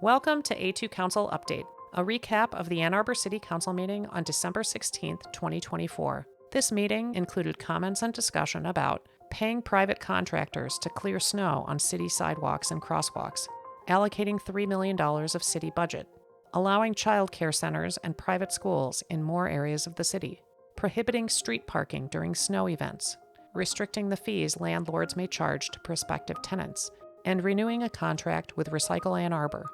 Welcome to A2Council Update, a recap of the Ann Arbor City Council meeting on December 16, 2024. This meeting included comments and discussion about paying private contractors to clear snow on city sidewalks and crosswalks, allocating $3 million of city budget, allowing child care centers and private schools in more areas of the city, prohibiting street parking during snow events, restricting the fees landlords may charge to prospective tenants, and renewing a contract with Recycle Ann Arbor.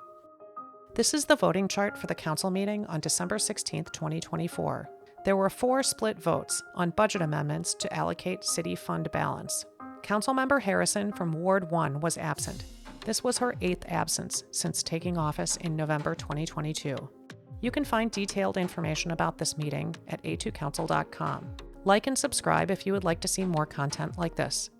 This is the voting chart for the council meeting on December 16, 2024. There were 4 split votes on budget amendments to allocate city fund balance. Councilmember Harrison from Ward 1 was absent. This was her 8th absence since taking office in November 2022. You can find detailed information about this meeting at A2Council.com. Like and subscribe if you would like to see more content like this.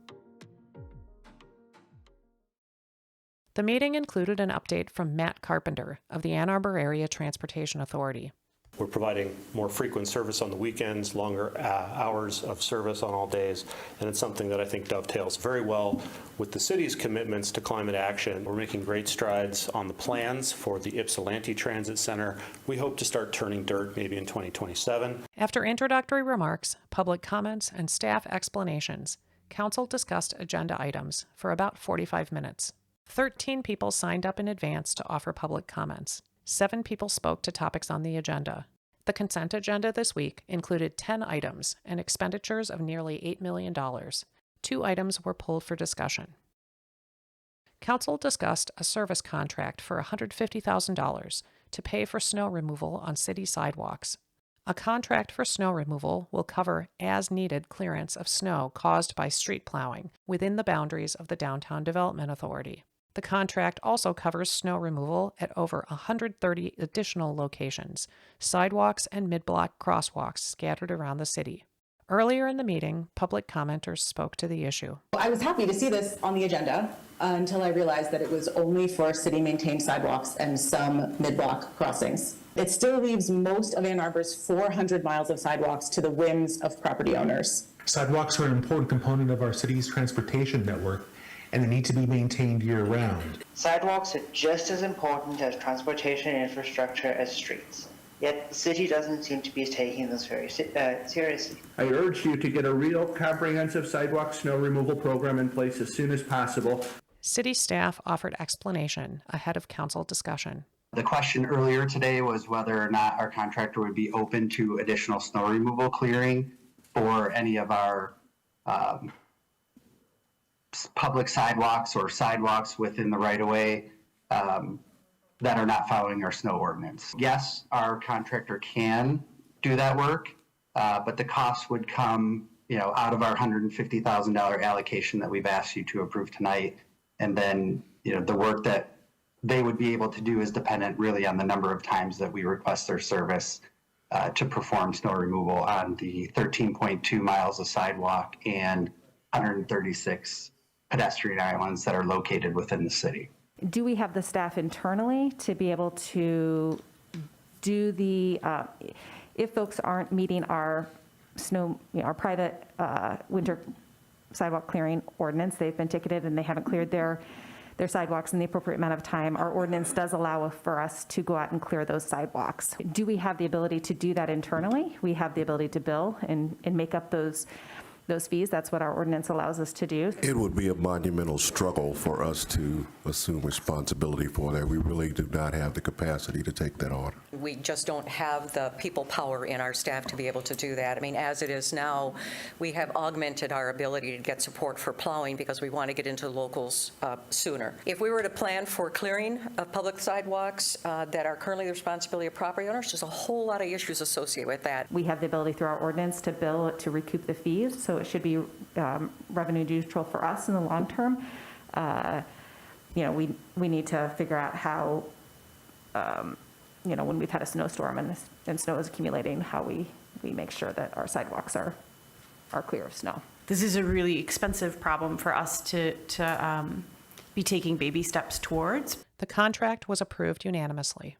The meeting included an update from Matt Carpenter of the Ann Arbor Area Transportation Authority. We're providing more frequent service on the weekends, longer hours of service on all days, and it's something that I think dovetails very well with the city's commitments to climate action. We're making great strides on the plans for the Ypsilanti Transit Center. We hope to start turning dirt maybe in 2027. After introductory remarks, public comments, and staff explanations, Council discussed agenda items for about 45 minutes. 13 people signed up in advance to offer public comments. 7 people spoke to topics on the agenda. The consent agenda this week included 10 items and expenditures of nearly $8 million. 2 items were pulled for discussion. Council discussed a service contract for $150,000 to pay for snow removal on city sidewalks. A contract for snow removal will cover as-needed clearance of snow caused by street plowing within the boundaries of the Downtown Development Authority. The contract also covers snow removal at over 130 additional locations, sidewalks and mid-block crosswalks scattered around the city. Earlier in the meeting, public commenters spoke to the issue. I was happy to see this on the agenda until I realized that it was only for city-maintained sidewalks and some mid-block crossings. It still leaves most of Ann Arbor's 400 miles of sidewalks to the whims of property owners. Sidewalks are an important component of our city's transportation network, and they need to be maintained year-round. Sidewalks are just as important as transportation infrastructure as streets. Yet the city doesn't seem to be taking this very seriously. I urge you to get a real comprehensive sidewalk snow removal program in place as soon as possible. City staff offered explanation ahead of council discussion. The question earlier today was whether or not our contractor would be open to additional snow removal clearing for any of our public sidewalks or sidewalks within the right-of-way that are not following our snow ordinance. Yes, our contractor can do that work, but the cost would come, out of our $150,000 allocation that we've asked you to approve tonight. And then, the work that they would be able to do is dependent really on the number of times that we request their service to perform snow removal on the 13.2 miles of sidewalk and 136 pedestrian islands that are located within the city. Do we have the staff internally to be able to do the, if folks aren't meeting our our private winter sidewalk clearing ordinance, they've been ticketed and they haven't cleared their sidewalks in the appropriate amount of time, our ordinance does allow for us to go out and clear those sidewalks. Do we have the ability to do that internally? We have the ability to bill and make up those fees. That's what our ordinance allows us to do. It would be a monumental struggle for us to assume responsibility for that. We really do not have the capacity to take that on. We just don't have the people power in our staff to be able to do that. I mean, as it is now, we have augmented our ability to get support for plowing because we want to get into locals sooner. If we were to plan for clearing of public sidewalks that are currently the responsibility of property owners, there's a whole lot of issues associated with that. We have the ability through our ordinance to bill to recoup the fees, so it should be revenue neutral for us in the long term. We need to figure out how, when we've had a snowstorm and snow is accumulating, how we make sure that our sidewalks are clear of snow. This is a really expensive problem for us to be taking baby steps towards. The contract was approved unanimously.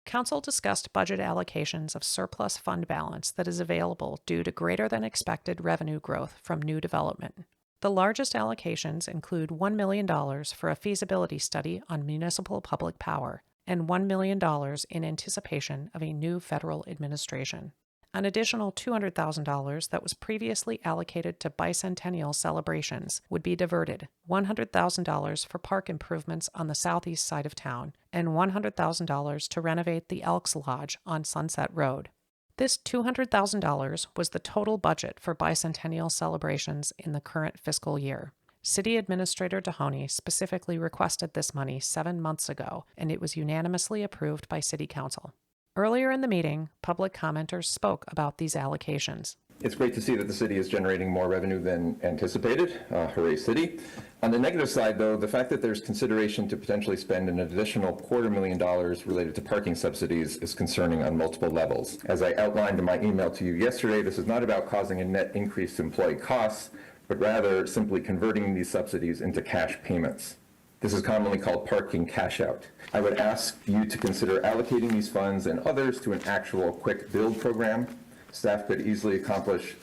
Council discussed budget allocations of surplus fund balance that is available due to greater than expected revenue growth from new development. The largest allocations include $1 million for a feasibility study on municipal public power and $1 million in anticipation of a new federal administration. An additional $200,000 that was previously allocated to bicentennial celebrations would be diverted, $100,000 for park improvements on the southeast side of town, and $100,000 to renovate the Elks Lodge on Sunset Road. This $200,000 was the total budget for bicentennial celebrations in the current fiscal year. City Administrator Mahoney specifically requested this money 7 months ago, and it was unanimously approved by City Council. Earlier in the meeting, public commenters spoke about these allocations. It's great to see that the city is generating more revenue than anticipated. Hooray, city. On the negative side, though, the fact that there's consideration to potentially spend an additional $250,000 related to parking subsidies is concerning on multiple levels. As I outlined in my email to you yesterday, this is not about causing a net increase to employee costs, but rather simply converting these subsidies into cash payments. This is commonly called parking cash out. I would ask you to consider allocating these funds and others to an actual quick build program. Staff could easily accomplish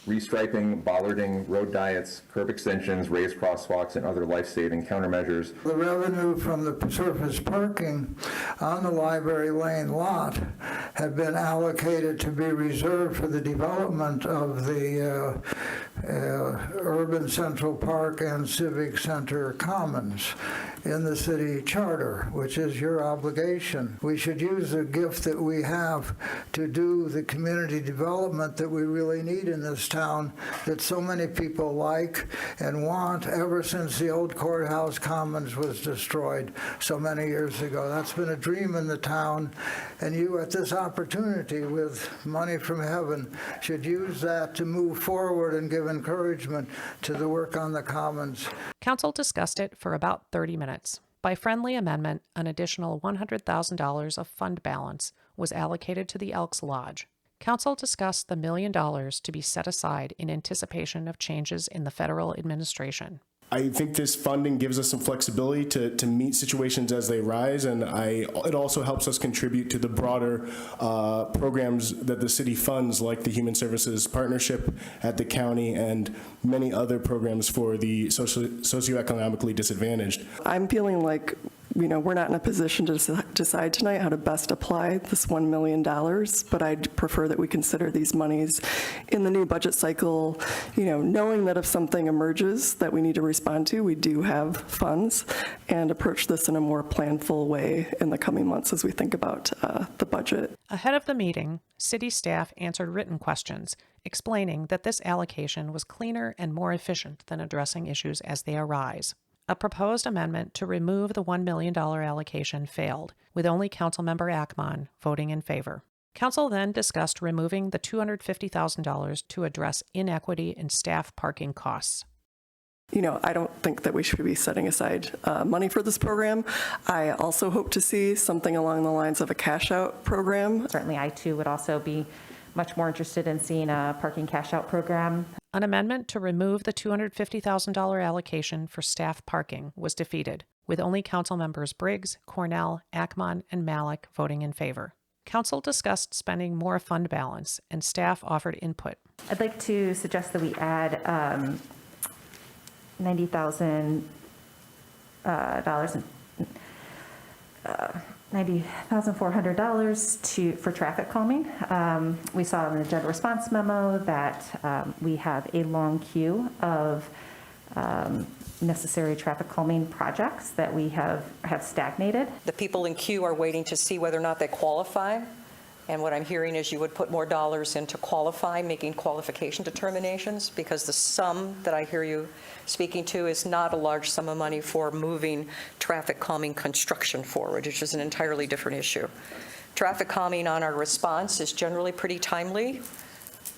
restriping, bollarding, road diets, curb extensions, raised crosswalks, and other life-saving countermeasures. The revenue from the surface parking on the Library Lane lot had been allocated to be reserved for the development of the Urban Central Park and Civic Center Commons in the city charter, which is your obligation. We should use the gift that we have to do the community development that we really need in this town, that so many people like and want ever since the old courthouse commons was destroyed so many years ago. That's been a dream in the town, and you at this opportunity with money from heaven should use that to move forward and give encouragement to the work on the commons. Council discussed it for about 30 minutes. By friendly amendment, an additional $100,000 of fund balance was allocated to the Elks Lodge. Council discussed the $1 million to be set aside in anticipation of changes in the federal administration. I think this funding gives us some flexibility to meet situations as they rise, and it also helps us contribute to the broader programs that the city funds, like the Human Services Partnership at the county and many other programs for the socioeconomically disadvantaged. I'm feeling like we're not in a position to decide tonight how to best apply this $1 million, but I'd prefer that we consider these monies in the new budget cycle, knowing that if something emerges that we need to respond to, we do have funds, and approach this in a more planful way in the coming months as we think about the budget. Ahead of the meeting, city staff answered written questions, explaining that this allocation was cleaner and more efficient than addressing issues as they arise. A proposed amendment to remove the $1 million allocation failed, with only Councilmember Ackman voting in favor. Council then discussed removing the $250,000 to address inequity in staff parking costs. I don't think that we should be setting aside money for this program. I also hope to see something along the lines of a cash-out program. Certainly, I too would also be much more interested in seeing a parking cash-out program. An amendment to remove the $250,000 allocation for staff parking was defeated, with only Council members Briggs, Cornell, Ackman, and Malik voting in favor. Council discussed spending more fund balance, and staff offered input. I'd like to suggest that we add $90,400 for traffic calming. We saw in the general response memo that we have a long queue of necessary traffic calming projects that we have stagnated. The people in queue are waiting to see whether or not they qualify. And what I'm hearing is you would put more dollars into qualify, making qualification determinations, because the sum that I hear you speaking to is not a large sum of money for moving traffic calming construction forward, which is an entirely different issue. Traffic calming on our response is generally pretty timely,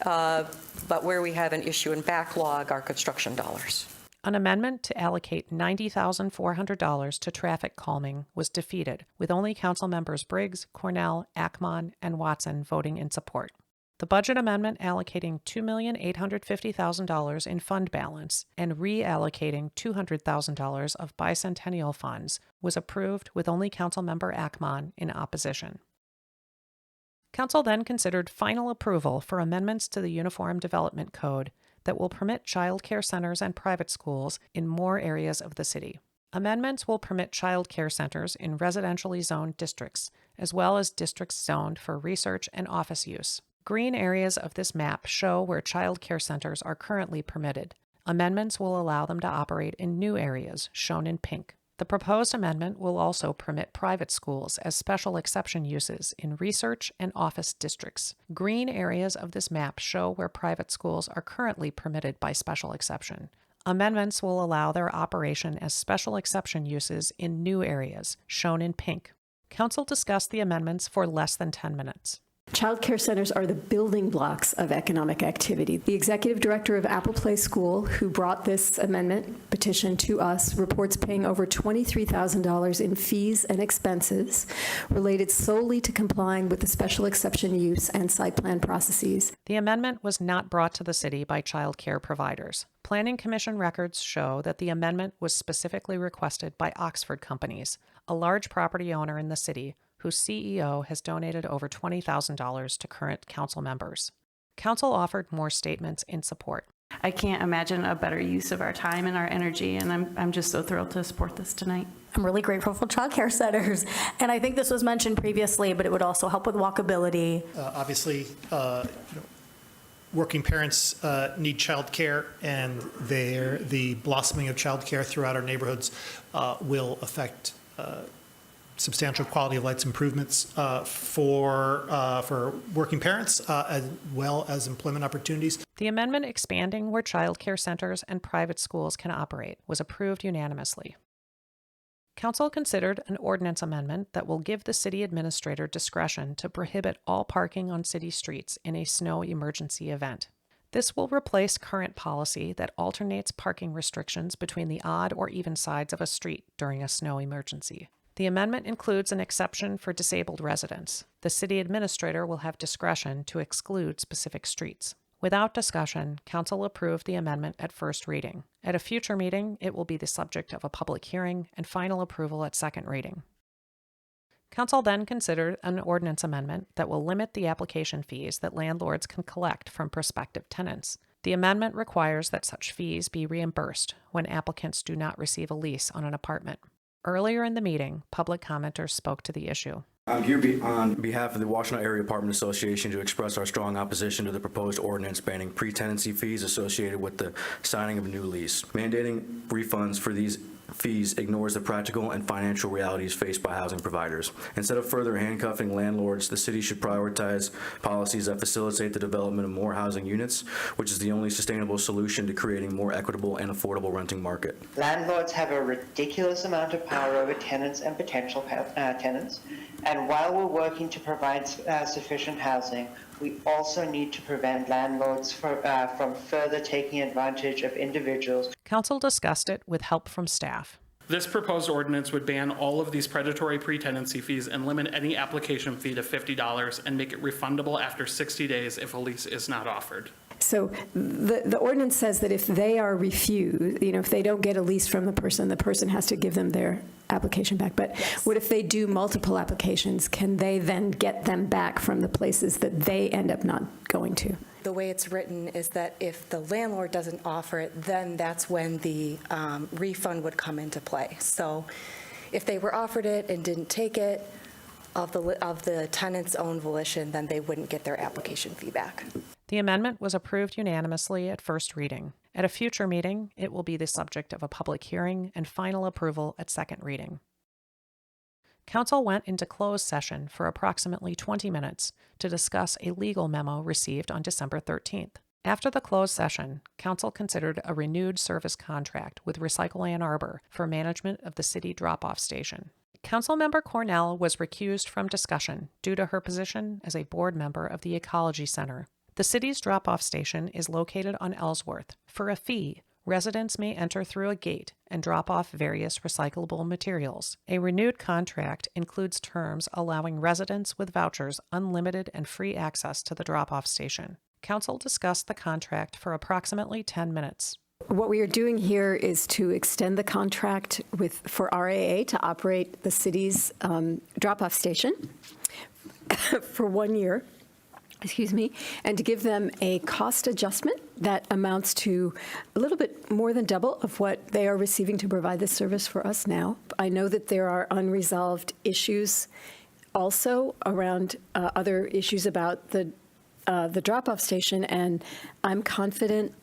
but where we have an issue in backlog are construction dollars. An amendment to allocate $90,400 to traffic calming was defeated, with only Council members Briggs, Cornell, Ackman, and Watson voting in support. The budget amendment allocating $2,850,000 in fund balance and reallocating $200,000 of bicentennial funds was approved, with only Councilmember Ackman in opposition. Council then considered final approval for amendments to the Uniform Development Code that will permit child care centers and private schools in more areas of the city. Amendments will permit child care centers in residentially zoned districts, as well as districts zoned for research and office use. Green areas of this map show where child care centers are currently permitted. Amendments will allow them to operate in new areas, shown in pink. The proposed amendment will also permit private schools as special exception uses in research and office districts. Green areas of this map show where private schools are currently permitted by special exception. Amendments will allow their operation as special exception uses in new areas, shown in pink. Council discussed the amendments for less than 10 minutes. Child care centers are the building blocks of economic activity. The executive director of Apple Place School, who brought this amendment petition to us, reports paying over $23,000 in fees and expenses related solely to complying with the special exception use and site plan processes. The amendment was not brought to the city by child care providers. Planning Commission records show that the amendment was specifically requested by Oxford Companies, a large property owner in the city, whose CEO has donated over $20,000 to current council members. Council offered more statements in support. I can't imagine a better use of our time and our energy, and I'm just so thrilled to support this tonight. I'm really grateful for child care centers, and I think this was mentioned previously, but it would also help with walkability. Obviously, working parents need child care, and the blossoming of child care throughout our neighborhoods will affect substantial quality of life improvements for working parents, as well as employment opportunities. The amendment expanding where child care centers and private schools can operate was approved unanimously. Council considered an ordinance amendment that will give the city administrator discretion to prohibit all parking on city streets in a snow emergency event. This will replace current policy that alternates parking restrictions between the odd or even sides of a street during a snow emergency. The amendment includes an exception for disabled residents. The city administrator will have discretion to exclude specific streets. Without discussion, Council approved the amendment at first reading. At a future meeting, it will be the subject of a public hearing and final approval at second reading. Council then considered an ordinance amendment that will limit the application fees that landlords can collect from prospective tenants. The amendment requires that such fees be reimbursed when applicants do not receive a lease on an apartment. Earlier in the meeting, public commenters spoke to the issue. I'm here on behalf of the Washington Area Apartment Association to express our strong opposition to the proposed ordinance banning pre-tenancy fees associated with the signing of a new lease. Mandating refunds for these fees ignores the practical and financial realities faced by housing providers. Instead of further handcuffing landlords, the city should prioritize policies that facilitate the development of more housing units, which is the only sustainable solution to creating a more equitable and affordable renting market. Landlords have a ridiculous amount of power over tenants and potential tenants, and while we're working to provide sufficient housing, we also need to prevent landlords from further taking advantage of individuals. Council discussed it with help from staff. This proposed ordinance would ban all of these predatory pre-tenancy fees and limit any application fee to $50 and make it refundable after 60 days if a lease is not offered. So the ordinance says that if they are refused, if they don't get a lease from the person has to give them their application back. But what if they do multiple applications? Can they then get them back from the places that they end up not going to? The way it's written is that if the landlord doesn't offer it, then that's when the refund would come into play. So if they were offered it and didn't take it of the tenant's own volition, then they wouldn't get their application fee back. The amendment was approved unanimously at first reading. At a future meeting, it will be the subject of a public hearing and final approval at second reading. Council went into closed session for approximately 20 minutes to discuss a legal memo received on December 13th. After the closed session, Council considered a renewed service contract with Recycle Ann Arbor for management of the city drop-off station. Councilmember Cornell was recused from discussion due to her position as a board member of the Ecology Center. The city's drop-off station is located on Ellsworth. For a fee, residents may enter through a gate and drop off various recyclable materials. A renewed contract includes terms allowing residents with vouchers unlimited and free access to the drop-off station. Council discussed the contract for approximately 10 minutes. What we are doing here is to extend the contract for RAA to operate the city's drop-off station for 1 year. and to give them a cost adjustment that amounts to a little bit more than double of what they are receiving to provide this service for us now. I know that there are unresolved issues also around other issues about the drop-off station, and I'm confident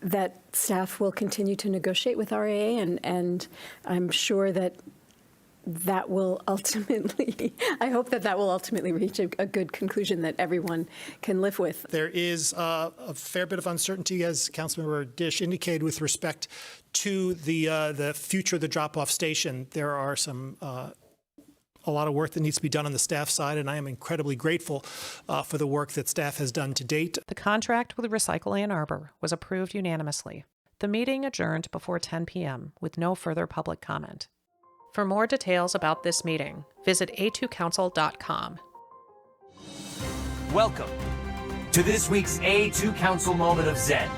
that staff will continue to negotiate with RAA, and I'm sure that will ultimately, I hope that will ultimately reach a good conclusion that everyone can live with. There is a fair bit of uncertainty, as Councilmember Dish indicated, with respect to the future of the drop-off station. There are a lot of work that needs to be done on the staff side, and I am incredibly grateful for the work that staff has done to date. The contract with Recycle Ann Arbor was approved unanimously. The meeting adjourned before 10 p.m. with no further public comment. For more details about this meeting, visit A2Council.com. Welcome to this week's A2Council Moment of Zen.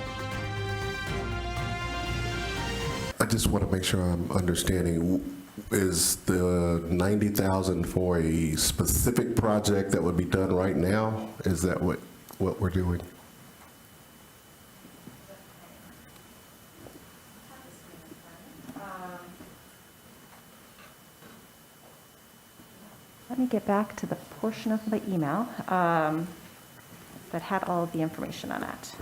I just want to make sure I'm understanding. Is the $90,000 for a specific project that would be done right now? Is that what we're doing? Let me get back to the portion of the email that had all of the information on it.